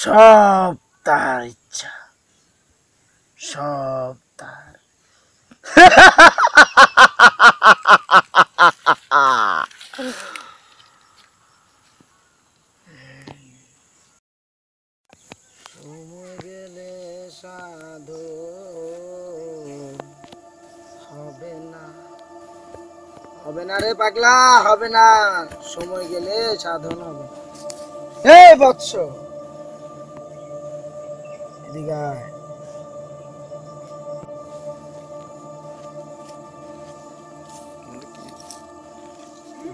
সব তার ইচ্ছা, সব তার। সময় গেলে সাধু হবে না, হবে না রে পাগলা, হবে না। সময় গেলে সাধন হবে। হে বৎস, এদিকে আয়।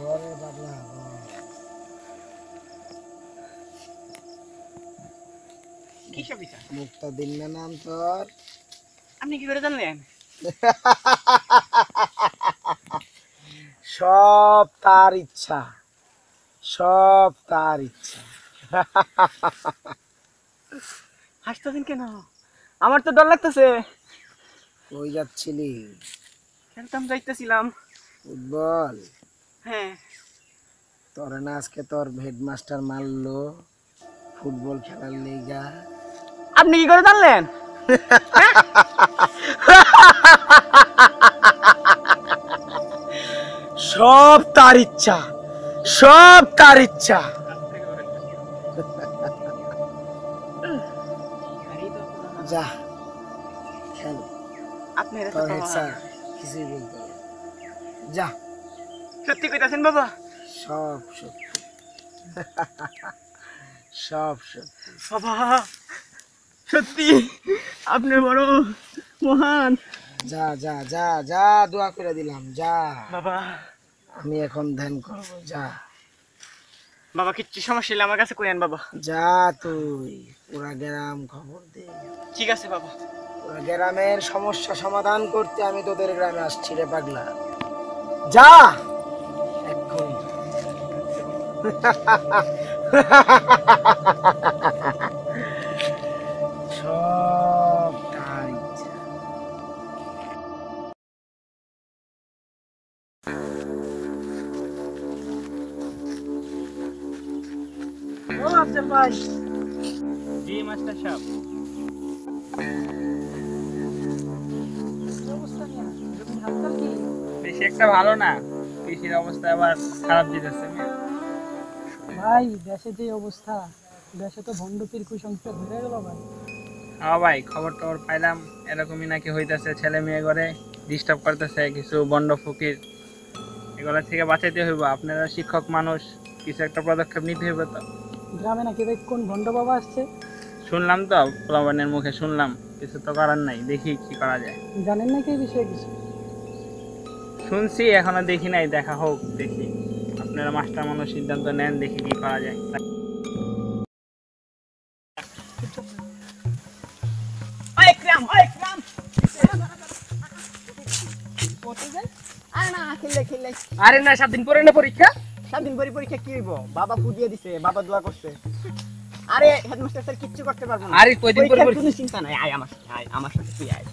বরে পাগলা বল। কিসব বিচার? মুক্তা দিন না নাম তোর? আপনি কি করে জানলেন? সব তার ইচ্ছা, সব তার ইচ্ছা। হাসতেছেন কেন? আমার তো ডর লাগতেছে। কই যাচ্ছিলি? খেলতাম, যাইতেছিলাম। ফুটবল? হ্যাঁ। তোরে না আজকে তোর হেডমাস্টার মারলো ফুটবল খেলার লেগা? আপনি কি করে জানলেন? সব তার ইচ্ছা, সব তার ইচ্ছা। যা খেল, আপনার তোর হেড স্যার কিছুই বলতে হবে। যা। সত্যি কইতাছেন বাবা? সব সত্যি, সব সত্যি বাবা সত্যি আপনি বড় মহান। যা যা যা যা, দোয়া করে দিলাম, যা। বাবা আমি এখন ধ্যান করবো, যা। বাবা কিচ্ছু সমস্যা হলে আমার কাছে কইেন বাবা। যা তুই পুরা গ্রাম খবর দে। ঠিক আছে বাবা। পুরা গ্রামের সমস্যা সমাধান করতে আমি তোদের গ্রামে আসছি রে পাগলা। যা এক্ষুনি। সব তার ইচ্ছা। ও আফজাল ভাই। জি মাস্টার সাহেব। বেশি একটা ভালো না, কৃষির অবস্থা আবার খারাপ দিতেছে। ভাই দেশে যে অবস্থা, দেশে তো ভণ্ডপীর কুসংস্কার ধরে গেল ভাই। হ্যাঁ ভাই, খবর টবর পাইলাম এরকমই নাকি হইতেছে, ছেলে মেয়ে করে ডিস্টার্ব করতেছে কিছু বন্ড ফকির। এগুলা থেকে বাঁচাইতে হইব। আপনারা শিক্ষক মানুষ, কিছু একটা পদক্ষেপ নিতে হইব। তো গ্রামে নাকি দেখ কোন ভণ্ড বাবা আসছে, শুনলাম তো, প্লাবনের মুখে শুনলাম। কিছু তো করার নাই, দেখি কি করা যায়। জানেন নাকি এই বিষয়ে কিছু? শুনছি, এখনো দেখি নাই, দেখা হোক দেখি। আপনারা মাস্টার মানুষ, সিদ্ধান্ত নেন, দেখি কি করা যায়। আরে না, 7 দিন পরে না পরীক্ষা। 7 দিন পরে পরীক্ষা কি হইব? বাবা ফুদিয়ে দিছে, বাবা দোয়া করছে। আরে হেডমাস্টার স্যার কিচ্ছু করতে পারবো না। আরে কয়দিন পরে পরীক্ষার কোনো চিন্তা নাই। আয় আমার সাথে, আয় আমার সাথে, তুই আয়।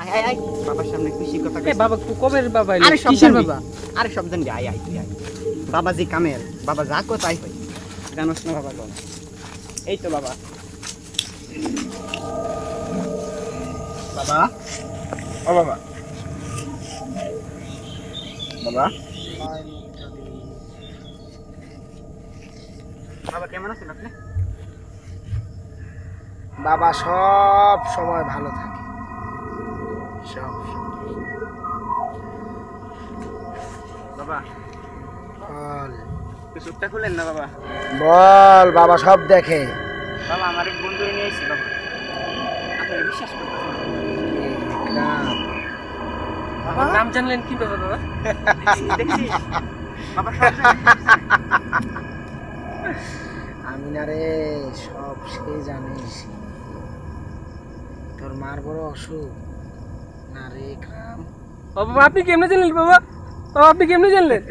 আয় আয় আয়, বাবার সামনে খুশি কথা এ কইছিস। বাবা কবে বাবা এলো? আরে সব কিসের জানবি? বাবা? আরে সব জানবি, আয় আয় তুই আয়। বাবা জি কামের, বাবা যা কো তাই হয়। জানোস না বাবা কোন? এই তো বাবা। বাবা, ও বাবা, বাবা, বাবা কেমন আছেন আপনি? বাবা সব সময় ভালো থাকে, সব সময়। বাবা বল চুপটা খুলেন না বাবা। বল, বাবা সব দেখে। বাবা আমার এক বন্ধু নিয়ে এসেছি বাবা, আপনারা বিশ্বাস করতেছেন না। এই বিক্রম, বাবার নাম জানলেন কি বাবা? বাবা দেখছি বাবা সব জানে। আমি না রে, সব সে জানিস। তোর মার বড় অসুখ না রে ক্রাম। বাবা আপনি কেমনে জানলেন বাবা? বাবা আপনি কেমনে জানলেন?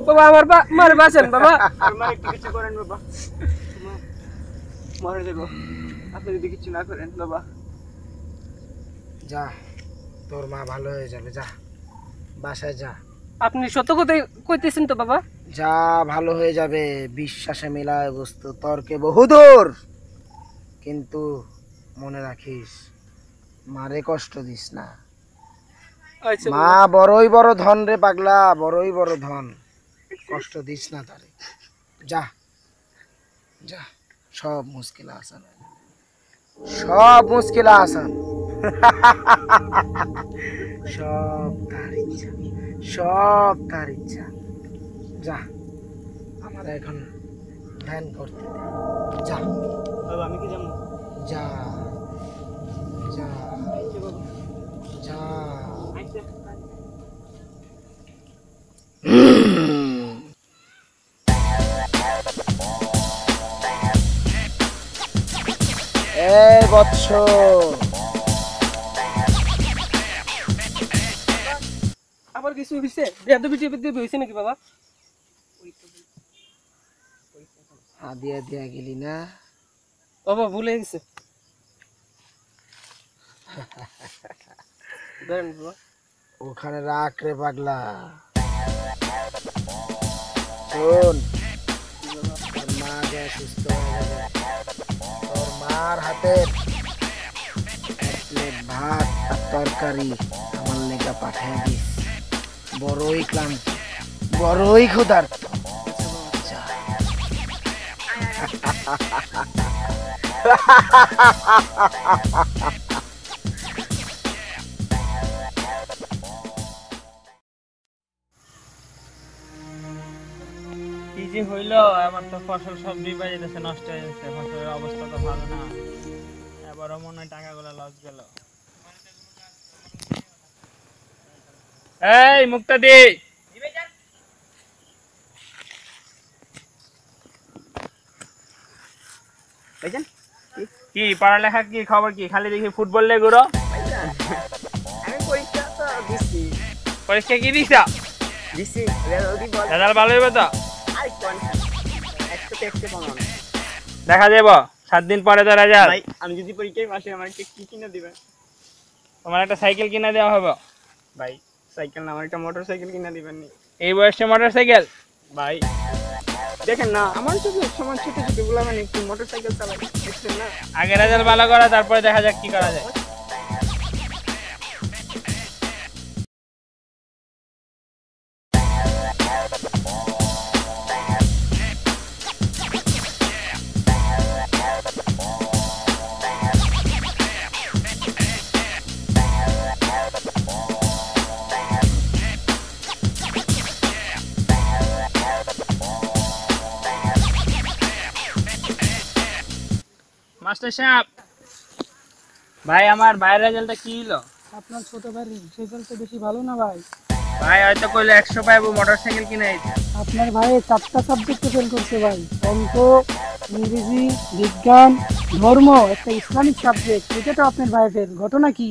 বাবা আমার মারে বাঁচান বাবা। আমার একটু কিছু করেন বাবা, মরে দেবো আপনি যদি কিছু না করেন বাবা। যা, তোর মা ভালো হয়ে যাবে, যা বাসায় যা। আপনি সত্য কথাই কইতেছেন তো বাবা? যা ভালো হয়ে যাবে, বিশ্বাসে মেলায় বস্তু তর্কে বহুদূর। কিন্তু মনে রাখিস, মারে কষ্ট দিস না। আচ্ছা মা বড়ই বড় ধন রে পাগলা, বড়ই বড় ধন, কষ্ট দিস না তারে। যা যা, সব মুশকিল আসান হয়ে যাবে। সব মুশকিল আসান। সব তার ইচ্ছা, সব তার ইচ্ছা। যা, আমার এখন ধ্যান করতে দে। যা বাবা আমি কি জানো যা যা যা। এই বৎস, আবার কিছু হইছে বেয়াদবি টিপে হইছে নাকি বাবা আদিয়া দিয়া গেলি না? বাবা ভুলে গেছে ধরেন বাবা ওখানে রাখ রে পাগলা। শোন, তোর মা যা সুস্থ হয়ে যাবে, তোর মার হাতের এক প্লেট ভাত আর তরকারি আমার লেগা পাঠিয়ে দিস। বড়ই ক্লান্ত, বড়ই ক্ষুধার্ত। যা। কি যে হইল, আমার তো ফসল সব ডুবে যেতেছে, নষ্ট হয়ে যাচ্ছে, ফসলের অবস্থা তো ভালো না। এবারও মনে হয় টাকাগুলো লস গেল। এই মুক্তাদি, কি পড়ালেখা কি খবর, কি খালি দেখি ফুটবল লে ঘুরো? আমি পরীক্ষা তো দিচ্ছি পরীক্ষা কি দিছা? রেজাল্ট ভালো হইবে তো? আর কোন একশোতে একশো বানান দেখা যাব 7 দিন পরে তো রেজাল্ট। ভাই আমি যদি পরীক্ষায় পাশে আমাকে কি কিনে দিবেন? তোমার একটা সাইকেল কিনে দেওয়া হবে। ভাই সাইকেল না, আমার একটা মোটর সাইকেল কিনে দিবেন নি? এই বয়সে মোটর সাইকেল? ভাই দেখেন না, আমার ছোট সমান ছোট ছোট গুলা মানে একটু মোটর সাইকেল চালাই, দেখছেন না? আগে রেজাল্ট ভালো করা, তারপরে দেখা যাক কি করা যায়। মাস্টার সাহেব, ভাই আমার ভাইয়ের রেজাল্টটা কি হলো? আপনার ছোট ভাইয়ের রেজাল্ট তো বেশি ভালো না ভাই। ভাই হয়তো কইলে 100 পাইবো, মোটরসাইকেল কিনে দিতে। আপনার ভাই 4টা সাবজেক্টে ফেল করছে ভাই, অঙ্ক, ইংরেজি, বিজ্ঞান, ধর্ম, একটা ইসলামিক সাবজেক্ট, এটা তো আপনার ভাই ফেল। ঘটনা কি?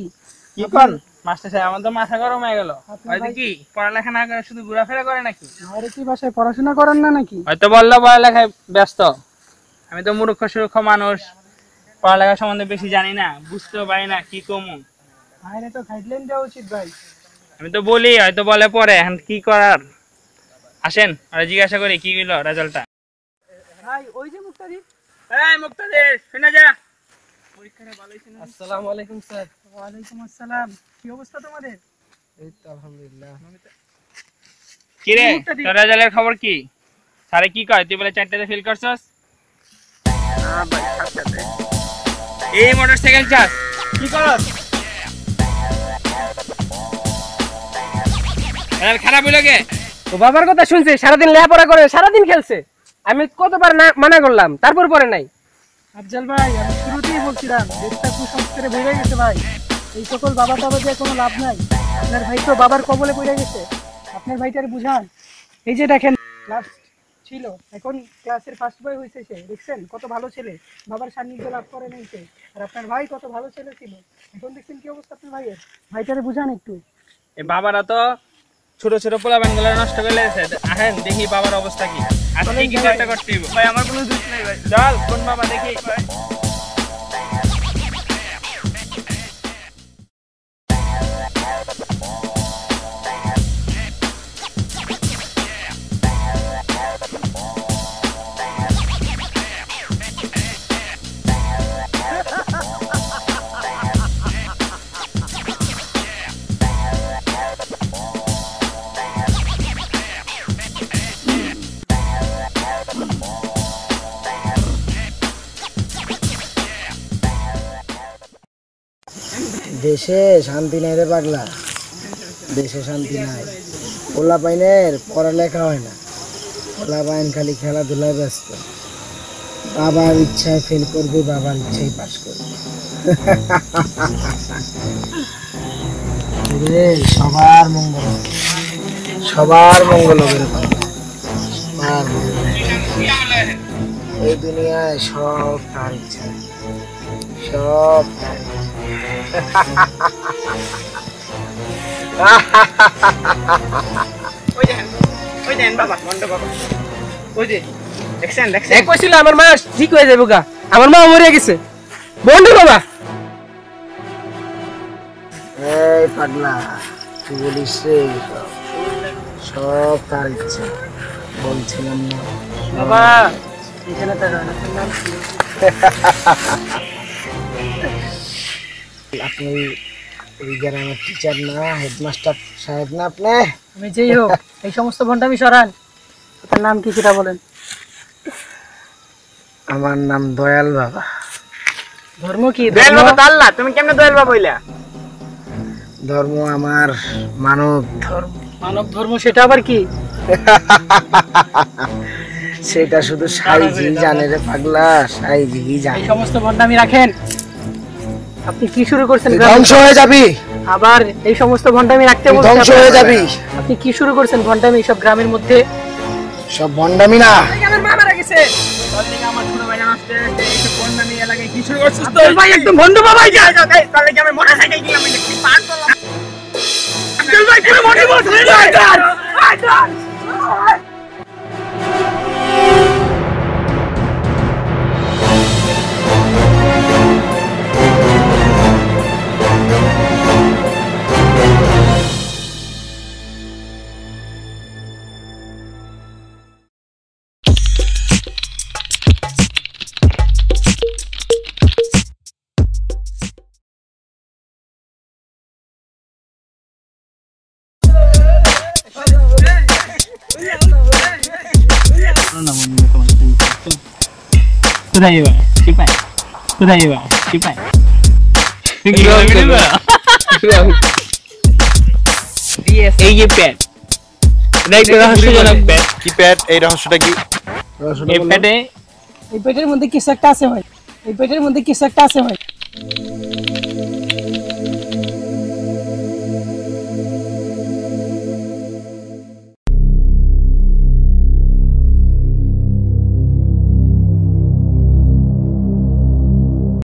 কি কোন মাস্টার সাহেব, আমার তো মাথা গরম হয়ে গেল। আপনার হয়তো ভাই- কি পড়ালেখা না করে শুধু ঘোরাফেরা করে নাকি? ঘরে কি বাসায় পড়াশোনা করেন না নাকি? হয়তো বললো পড়ালেখায় ব্যস্ত। আমি তো মূর্খ সুরক্ষ মানুষ, পড়ালেখা সম্বন্ধে বেশি জানি না, বুঝতেও পারি না কি কমু। ভাইরে তো গাইডলাইন দেওয়া উচিত ভাই। আমি তো বলি, হয়তো বলে পরে, এখন কি করার। আসেন আর জিজ্ঞাসা করি কি হইলো রেজাল্টটা। ভাই ওই যে মুক্তাদি। এই মুক্তাদির, শুনে যা। পরীক্ষাটা ভালো হইছে না? আসসালামু আলাইকুম স্যার। ওয়ালাইকুম আসসালাম। কি অবস্থা তোমাদের? এই তো আলহামদুলিল্লাহ। কি রে, মুক্তাদি। তোর রেজাল্টের খবর কি? স্যারে কি কয়, তুই বলে 4টাতে ফেল করছস? না ভাই সাতটাতে। এই মোটরসাইকেল চাস কি করস? রেজাল্ট খারাপ হইলো কে? ও বাবার কথা শুনছে, সারাদিন লেখাপড়া করে, সারাদিন খেলছে। আমি কতবার না মানা করলাম, তারপর পরে নাই। আফজাল ভাই, আমি শুরুতেই বলছিলাম দেশটা কুসংস্কারে ভরে গেছে ভাই। এই সকল বাবা টাবা দিয়ে কোনো লাভ নাই। আপনার ভাই তো বাবার কবলে পড়ে গেছে, আপনার ভাইটারে বুঝান। এই যে দেখেন, ক্লাস ছিল, এখন ক্লাসের ফার্স্ট বয় হয়েছে সে, দেখছেন কত ভালো ছেলে, বাবার সান্নিধ্য লাভ করে নাই সে। আর আপনার ভাই কত ভালো ছেলে ছিল, এখন দেখছেন কি অবস্থা আপনার ভাইয়ের। ভাইটারে বুঝান একটু। এই বাবারা তো ছোট ছোট পোলাপান গুলো নষ্ট করে লেগেছে। আসেন দেখি বাবার অবস্থা কি। আজকে কিছু একটা করতে হইব। ভাই আমার কোনো দোষ নাই ভাই। চল কোন বাবা দেখি। দেশে শান্তি নাই রে পাগলা, দেশে শান্তি নাই। পোলা পাইনের পড়ালেখা হয় না, পোলা পাইন খালি খেলাধুলায় ব্যস্ত। বাবার ইচ্ছায় ফেল করবে, বাবার ইচ্ছায় পাস করবে। রে, সবার মঙ্গল হবে, সবার মঙ্গল হবে রে পাগলা, সবার মঙ্গল হবে। এই দুনিয়ায় সব তার ইচ্ছা, সব তার ইচ্ছা। ওই দেখেন বাবা, বন্ধ বাবা। ওই যে দেখছেন দেখছেন। এক কইছিল আমার মা ঠিক হয়ে যাবে গা, আমার মা মরে গেছে। বন্ধু বাবা, এই পাগলা, তুই বলিস রে সব, সব তার ইচ্ছা। বলছিলাম না বাবা এখানে তার নাম কি? আপনি ওই গ্রামের টিচার না, হেডমাস্টার সাহেব না আপনি? আমি যেই হোক, এই সমস্ত ভণ্ডামি সরান। তার নাম কি সেটা বলেন। আমার নাম দয়াল বাবা। ধর্ম কি? দয়াল বাবা তো আল্লাহ, তুমি কেমনে দয়াল বাবা হইলা? ধর্ম আমার মানব ধর্ম। মানব ধর্ম সেটা আবার কি? সেটা শুধু সাইজি জানে রে পাগলা, সাইজি এই জানে। সমস্ত ভণ্ডামি রাখেন। আপনি কি শুরু করছেন? তুই ধ্বংস হয়ে যাবি, আবার এই সমস্ত ভণ্ডামি রাখতে তুই বলছেন? ধ্বংস হয়ে যাবি। আপনি কি শুরু করছেন ভণ্ডামি সব গ্রামের মধ্যে? সব ভণ্ডামি না, আমার মা মারা গেছে। তোর লিগে আমার ছোট ভাই নষ্ট হয়ে গেছে, এইসব বন্ডামি এলাকায় কি শুরু করছিস তুই? আব্দুল ভাই একদম ভণ্ড বাবাই যা। তাহলে কি আমি মোটরসাইকেল কিনলাম, এটা কি পার করলাম? আব্দুল ভাই পুরো মনে বল ধরে যান। কোথায় যাবা? চিপাই। কোথায় যাবা? চিপাই। তুই কি করবি? এই যে প্যাট, এটা একটা রহস্যজনক প্যাট। কি প্যাট? এই রহস্যটা কি? এই প্যাটে এই পেটের মধ্যে কিছু একটা আছে ভাই, এই পেটের মধ্যে কিছু একটা আছে ভাই।